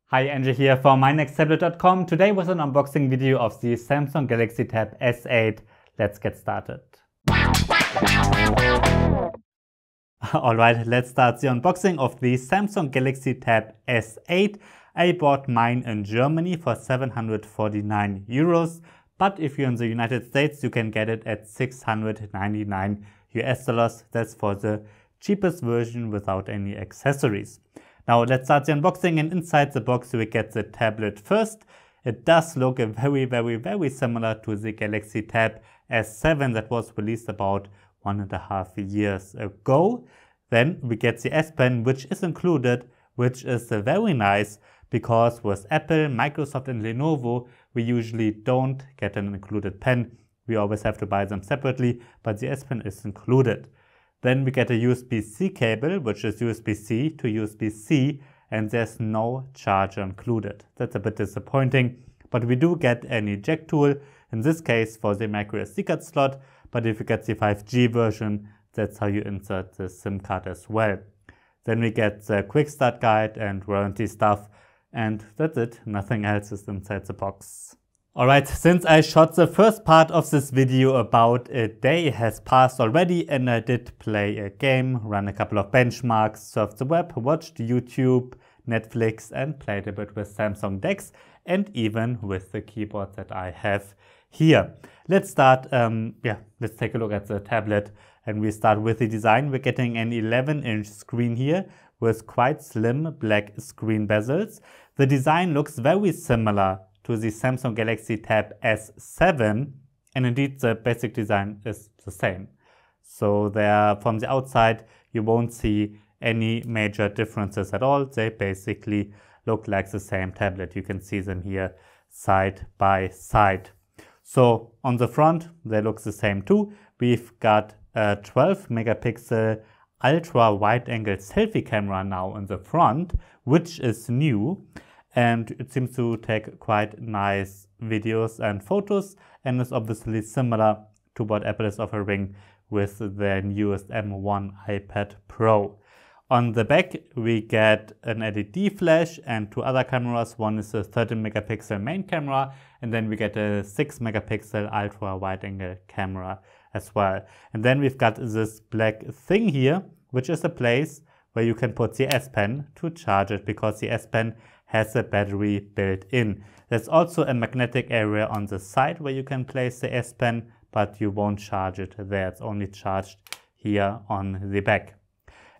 Hi, Andrew here for mynexttablet.com. Today was an unboxing video of the Samsung Galaxy Tab S8. Let's get started. Alright, let's start the unboxing of the Samsung Galaxy Tab S8. I bought mine in Germany for 749 euros, but if you're in the United States, you can get it at 699 US dollars. That's for the cheapest version without any accessories. Now let's start the unboxing, and inside the box we get the tablet first. It does look very similar to the Galaxy Tab S7 that was released about 1.5 years ago. Then we get the S Pen, which is included, which is very nice because with Apple, Microsoft and Lenovo we usually don't get an included pen. We always have to buy them separately, but the S Pen is included. Then we get a USB-C cable, which is USB-C to USB-C, and there's no charger included. That's a bit disappointing, but we do get an eject tool, in this case for the micro SD card slot, but if you get the 5G version, that's how you insert the SIM card as well. Then we get the quick start guide and warranty stuff, and that's it, nothing else is inside the box. Alright, since I shot the first part of this video, about a day has passed already, and I did play a game, run a couple of benchmarks, surfed the web, watched YouTube, Netflix, and played a bit with Samsung DeX, and even with the keyboard that I have here. Let's start, let's take a look at the tablet, and we start with the design. We're getting an 11-inch screen here with quite slim black screen bezels. The design looks very similar to the Samsung Galaxy Tab S7, and indeed the basic design is the same. So there, from the outside you won't see any major differences at all. They basically look like the same tablet. You can see them here side by side. So on the front they look the same too. We've got a 12 megapixel ultra wide angle selfie camera now in the front, which is new. And it seems to take quite nice videos and photos, and is obviously similar to what Apple is offering with their newest M1 iPad Pro. On the back we get an LED flash and two other cameras. One is a 13 megapixel main camera, and then we get a 6 megapixel ultra wide angle camera as well. And then we've got this black thing here, which is a place where you can put the S Pen to charge it, because the S Pen has a battery built in. There's also a magnetic area on the side where you can place the S Pen, but you won't charge it there. It's only charged here on the back.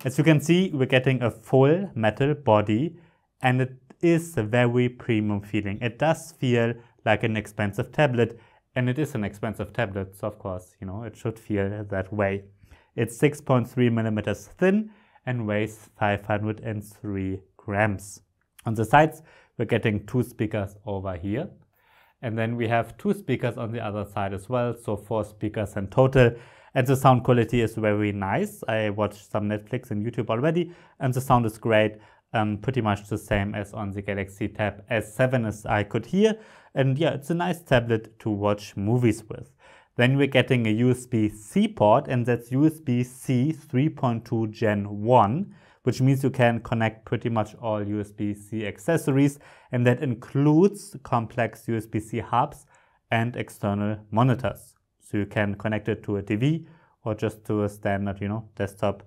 As you can see, we're getting a full metal body, and it is a very premium feeling. It does feel like an expensive tablet, and it is an expensive tablet, so of course, you know, it should feel that way. It's 6.3 millimeters thin and weighs 503 grams. On the sides, we're getting two speakers over here. And then we have two speakers on the other side as well, so 4 speakers in total. And the sound quality is very nice. I watched some Netflix and YouTube already, and the sound is great. Pretty much the same as on the Galaxy Tab S7 as I could hear. And yeah, it's a nice tablet to watch movies with. Then we're getting a USB-C port, and that's USB-C 3.2 Gen 1. Which means you can connect pretty much all USB-C accessories, and that includes complex USB-C hubs and external monitors. So you can connect it to a TV or just to a standard, desktop,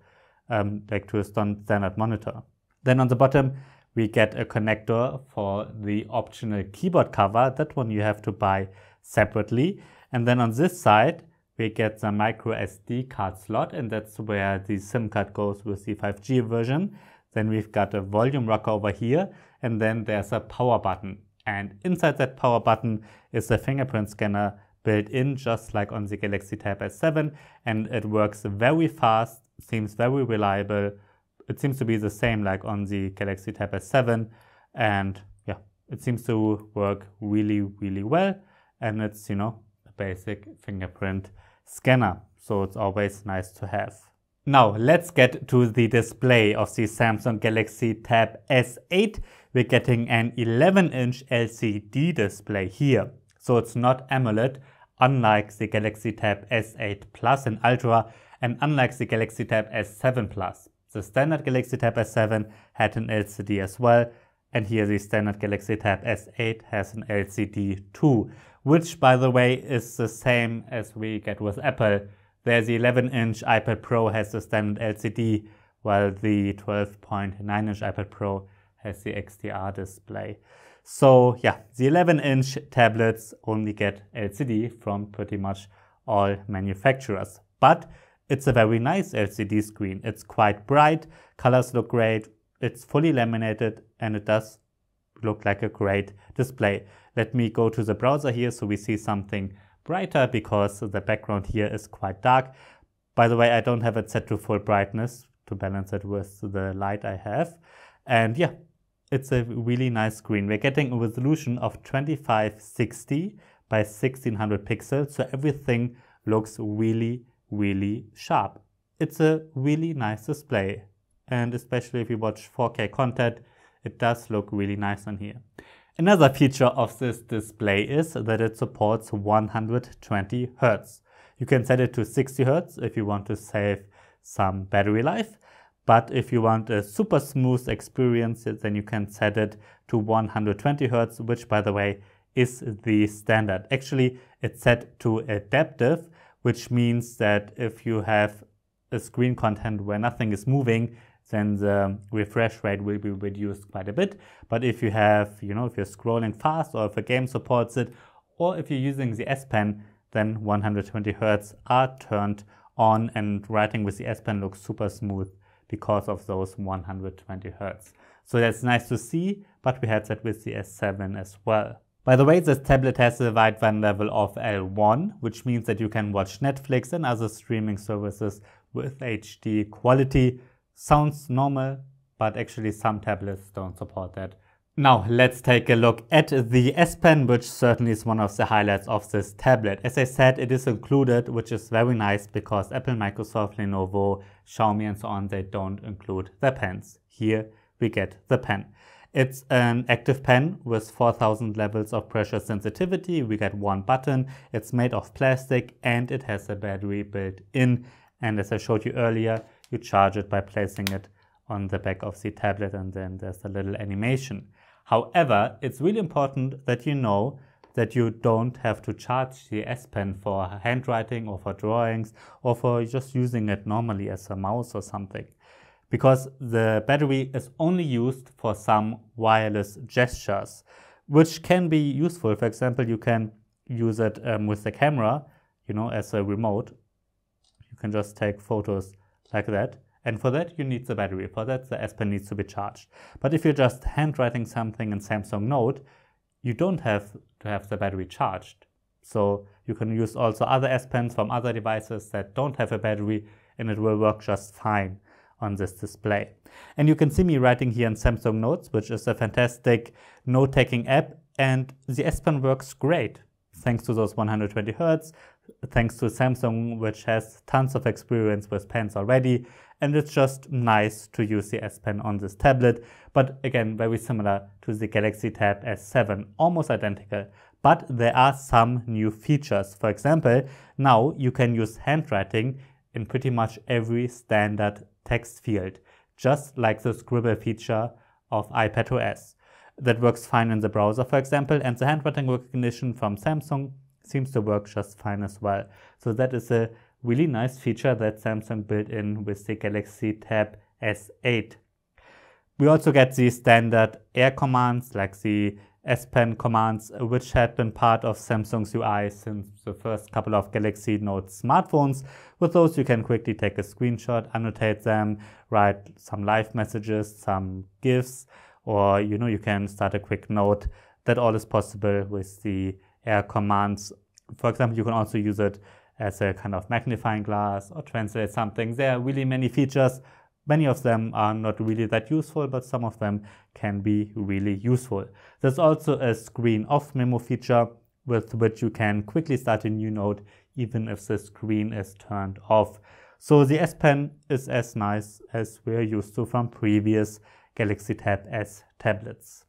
like to a standard monitor. Then on the bottom, we get a connector for the optional keyboard cover. That one you have to buy separately. And then on this side, we get the micro SD card slot, and that's where the SIM card goes with the 5G version. Then we've got a volume rocker over here, and then there's a power button. And inside that power button is a fingerprint scanner built in, just like on the Galaxy Tab S7, and it works very fast, seems very reliable. It seems to be the same like on the Galaxy Tab S7, and yeah, it seems to work really well, and it's, a basic fingerprint scanner, so it's always nice to have. Now let's get to the display of the Samsung Galaxy Tab S8. We're getting an 11-inch LCD display here, so it's not AMOLED, unlike the Galaxy Tab S8 Plus and Ultra, and unlike the Galaxy Tab S7 Plus. The standard Galaxy Tab S7 had an LCD as well, And here the standard Galaxy Tab S8 has an LCD too, which by the way is the same as we get with Apple. There the 11-inch iPad Pro has the standard LCD, while the 12.9-inch iPad Pro has the XDR display. So yeah, the 11-inch tablets only get LCD from pretty much all manufacturers. But it's a very nice LCD screen. It's quite bright, colors look great, it's fully laminated, and it does look like a great display. Let me go to the browser here so we see something brighter, because the background here is quite dark. By the way, I don't have it set to full brightness to balance it with the light I have. And yeah, it's a really nice screen. We're getting a resolution of 2560 by 1600 pixels, so everything looks really, really sharp. It's a really nice display, and especially if you watch 4K content, it does look really nice on here. Another feature of this display is that it supports 120 Hz. You can set it to 60 Hz if you want to save some battery life, but if you want a super smooth experience, then you can set it to 120 Hz, which by the way is the standard. Actually, it's set to adaptive, which means that if you have a screen content where nothing is moving, then the refresh rate will be reduced quite a bit. But if you have, if you're scrolling fast, or if a game supports it, or if you're using the S Pen, then 120 Hz are turned on, and writing with the S Pen looks super smooth because of those 120 Hz. So that's nice to see, but we had that with the S7 as well. By the way, this tablet has a wideband level of L1, which means that you can watch Netflix and other streaming services with HD quality. Sounds normal, but actually some tablets don't support that. Now let's take a look at the S Pen, which certainly is one of the highlights of this tablet. As I said, it is included, which is very nice, because Apple, Microsoft, Lenovo, Xiaomi and so on, they don't include the pens. Here we get the pen. It's an active pen with 4000 levels of pressure sensitivity. We get one button, it's made of plastic, and it has a battery built in. And as I showed you earlier, you charge it by placing it on the back of the tablet, and then there's a little animation. However, it's really important that you know that you don't have to charge the S Pen for handwriting or for drawings or for just using it normally as a mouse or something, because the battery is only used for some wireless gestures, which can be useful. For example, you can use it with the camera, as a remote. You can just take photos like that. And for that, you need the battery. For that, the S Pen needs to be charged. But if you're just handwriting something in Samsung Note, you don't have to have the battery charged. So you can use also other S Pens from other devices that don't have a battery, and it will work just fine on this display. And you can see me writing here in Samsung Notes, which is a fantastic note-taking app, and the S Pen works great, thanks to those 120 Hz, thanks to Samsung, which has tons of experience with pens already, and it's just nice to use the S Pen on this tablet. But again, very similar to the Galaxy Tab S7, almost identical. But there are some new features. For example, now you can use handwriting in pretty much every standard text field, just like the scribble feature of iPadOS. That works fine in the browser, for example, and the handwriting recognition from Samsung seems to work just fine as well. So that is a really nice feature that Samsung built in with the Galaxy Tab S8. We also get the standard Air commands, like the S Pen commands, which had been part of Samsung's UI since the first couple of Galaxy Note smartphones. With those, you can quickly take a screenshot, annotate them, write some live messages, some GIFs, or you can start a quick note. That all is possible with the Air commands. For example, you can also use it as a kind of magnifying glass or translate something. There are really many features. Many of them are not really that useful, but some of them can be really useful. There's also a screen off memo feature with which you can quickly start a new note even if the screen is turned off. So the S Pen is as nice as we're used to from previous Galaxy Tab S tablets.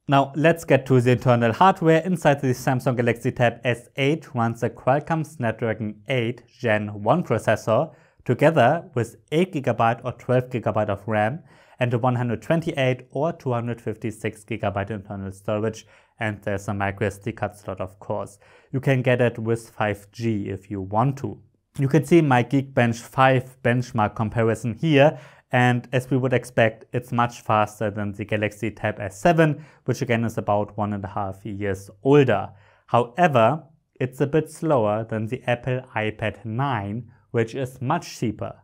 Now let's get to the internal hardware. Inside the Samsung Galaxy Tab S8 runs a Qualcomm Snapdragon 8 Gen 1 processor, together with 8GB or 12GB of RAM, and a 128 or 256 GB internal storage, and there's a microSD card slot, of course. You can get it with 5G if you want to. You can see my Geekbench 5 benchmark comparison here, and as we would expect, it's much faster than the Galaxy Tab S7, which again is about 1.5 years older. However, it's a bit slower than the Apple iPad 9, which is much cheaper.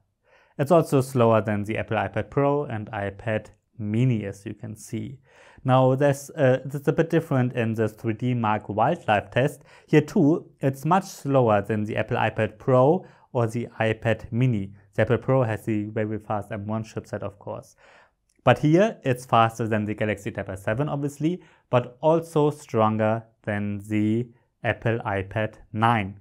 It's also slower than the Apple iPad Pro and iPad Mini, as you can see. Now, this is a bit different in the 3D Mark wildlife test. Here too, it's much slower than the Apple iPad Pro or the iPad Mini. The Apple Pro has the very fast M1 chipset, of course. But here, it's faster than the Galaxy Tab S7, obviously, but also stronger than the Apple iPad 9.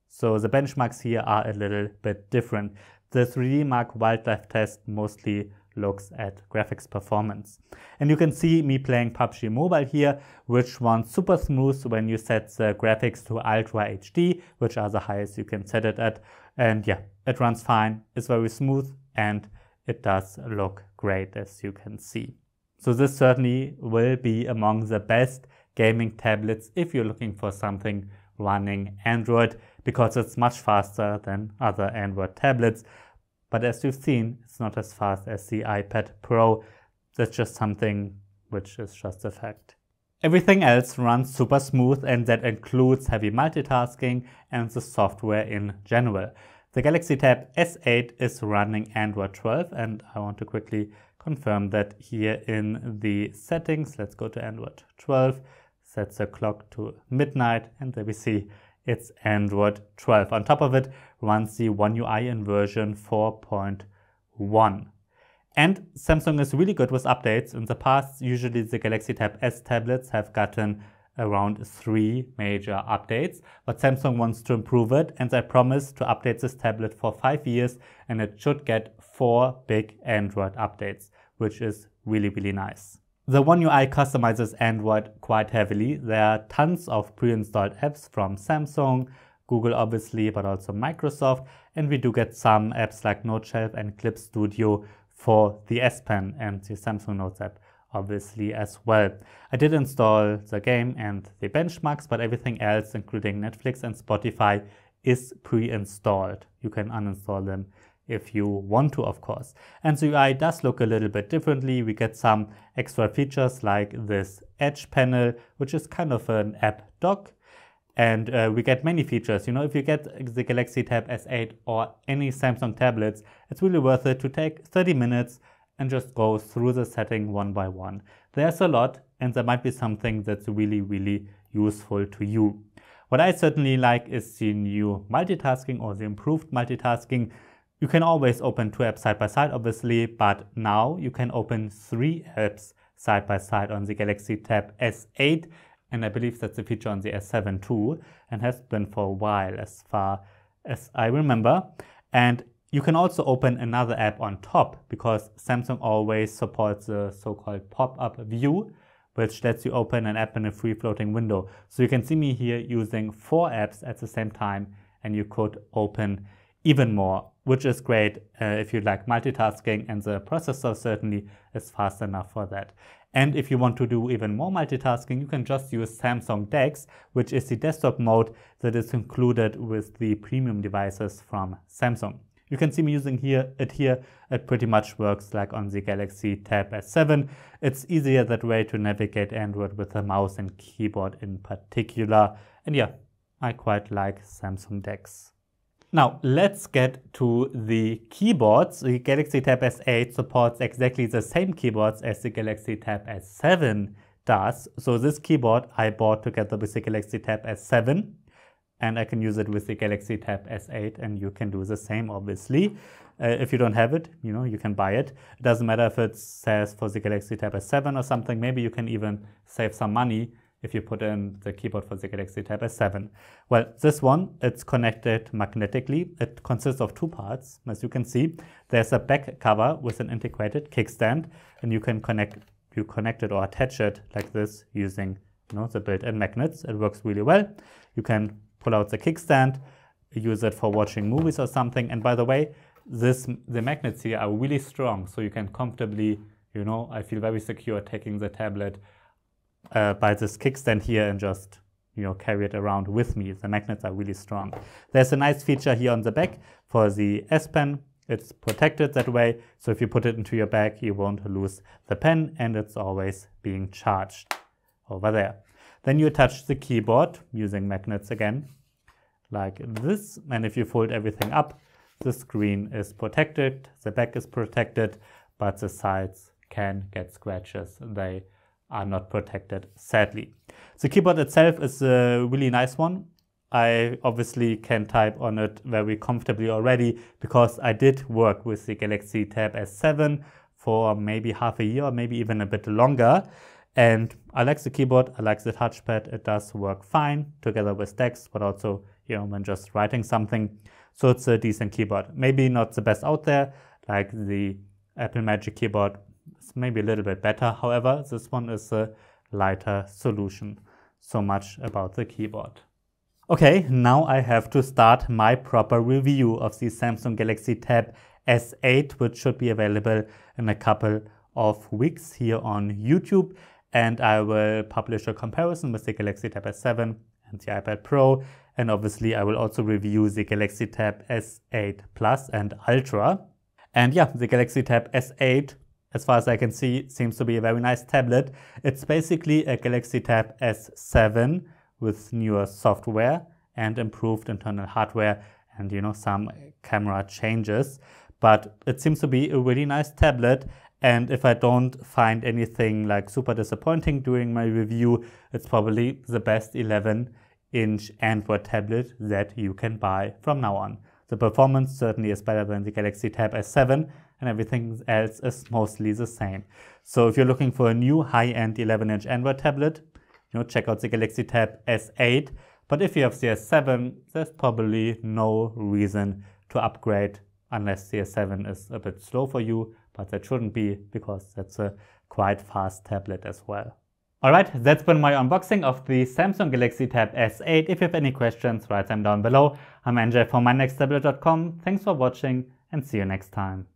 So the benchmarks here are a little bit different. The 3D Mark wildlife test mostly looks at graphics performance. And you can see me playing PUBG Mobile here, which runs super smooth when you set the graphics to Ultra HD, which are the highest you can set it at. And yeah, it runs fine, it's very smooth, and it does look great, as you can see. So this certainly will be among the best gaming tablets if you're looking for something running Android, because it's much faster than other Android tablets. But as you've seen, it's not as fast as the iPad Pro. That's just something which is just a fact. Everything else runs super smooth, and that includes heavy multitasking and the software in general. The Galaxy Tab S8 is running Android 12, and I want to quickly confirm that here in the settings. Let's go to Android 12, set the clock to midnight, and there we see it's Android 12. On top of it runs the One UI in version 4.1. And Samsung is really good with updates. In the past, usually the Galaxy Tab S tablets have gotten around 3 major updates, but Samsung wants to improve it, and they promise to update this tablet for 5 years, and it should get 4 big Android updates, which is really, really nice. The One UI customizes Android quite heavily. There are tons of pre-installed apps from Samsung, Google obviously, but also Microsoft, and we do get some apps like NoteShelf and Clip Studio for the S Pen and the Samsung Notes app obviously as well. I did install the game and the benchmarks, but everything else, including Netflix and Spotify, is pre-installed. You can uninstall them if you want to, of course. And the UI does look a little bit differently. We get some extra features like this Edge panel, which is kind of an app dock. And we get many features. You know, if you get the Galaxy Tab S8 or any Samsung tablets, it's really worth it to take 30 minutes and just go through the setting one by one. There's a lot, and there might be something that's really, really useful to you. What I certainly like is the new multitasking, or the improved multitasking. You can always open 2 apps side by side, obviously, but now you can open 3 apps side by side on the Galaxy Tab S8, and I believe that's a feature on the S7 too, and has been for a while as far as I remember. And you can also open another app on top, because Samsung always supports the so-called pop-up view, which lets you open an app in a free floating window. So you can see me here using 4 apps at the same time, and you could open even more, which is great if you like multitasking, and the processor certainly is fast enough for that. And if you want to do even more multitasking, you can just use Samsung DeX, which is the desktop mode that is included with the premium devices from Samsung. You can see me using it here. It pretty much works like on the Galaxy Tab S7. It's easier that way to navigate Android with a mouse and keyboard in particular. And yeah, I quite like Samsung DeX. Now, let's get to the keyboards. The Galaxy Tab S8 supports exactly the same keyboards as the Galaxy Tab S7 does. So this keyboard I bought together with the Galaxy Tab S7, and I can use it with the Galaxy Tab S8, and you can do the same, obviously. If you don't have it, you know, you can buy it. It doesn't matter if it says for the Galaxy Tab S7 or something. Maybe you can even save some money if you put in the keyboard for the Galaxy Tab S7. Well, this one, it's connected magnetically. It consists of 2 parts. As you can see, there's a back cover with an integrated kickstand, and you can connect it or attach it like this using, you know, the built-in magnets. It works really well. You can pull out the kickstand, use it for watching movies or something. And by the way, the magnets here are really strong, so you can comfortably you know, I feel very secure taking the tablet by this kickstand here and just, you know, carry it around with me. The magnets are really strong. There's a nice feature here on the back for the S Pen. It's protected that way, so if you put it into your bag, you won't lose the pen, and it's always being charged over there. Then you attach the keyboard using magnets again, like this, and if you fold everything up, the screen is protected, the back is protected, but the sides can get scratches. They are not protected, sadly. The keyboard itself is a really nice one. I obviously can type on it very comfortably already because I did work with the Galaxy Tab S7 for maybe half a year or maybe even a bit longer. And I like the keyboard, I like the touchpad. It does work fine together with DeX, but also, you know, when just writing something. So it's a decent keyboard. Maybe not the best out there, like the Apple Magic keyboard. It's maybe a little bit better. However, this one is a lighter solution. So much about the keyboard. Okay, now I have to start my proper review of the Samsung Galaxy Tab S8, which should be available in a couple of weeks here on YouTube. And I will publish a comparison with the Galaxy Tab S7 and the iPad Pro. And obviously I will also review the Galaxy Tab S8 Plus and Ultra. And yeah, the Galaxy Tab S8, as far as I can see, seems to be a very nice tablet. It's basically a Galaxy Tab S7 with newer software and improved internal hardware and, you know, some camera changes. But it seems to be a really nice tablet. And if I don't find anything like super disappointing during my review, it's probably the best 11-inch Android tablet that you can buy from now on. The performance certainly is better than the Galaxy Tab S7, and everything else is mostly the same. So if you're looking for a new high-end 11-inch Android tablet, you know, check out the Galaxy Tab S8. But if you have the S7, there's probably no reason to upgrade unless the S7 is a bit slow for you, but that shouldn't be because that's a quite fast tablet as well. Alright, that's been my unboxing of the Samsung Galaxy Tab S8. If you have any questions, write them down below. I'm NJ from mynexttablet.com. Thanks for watching and see you next time.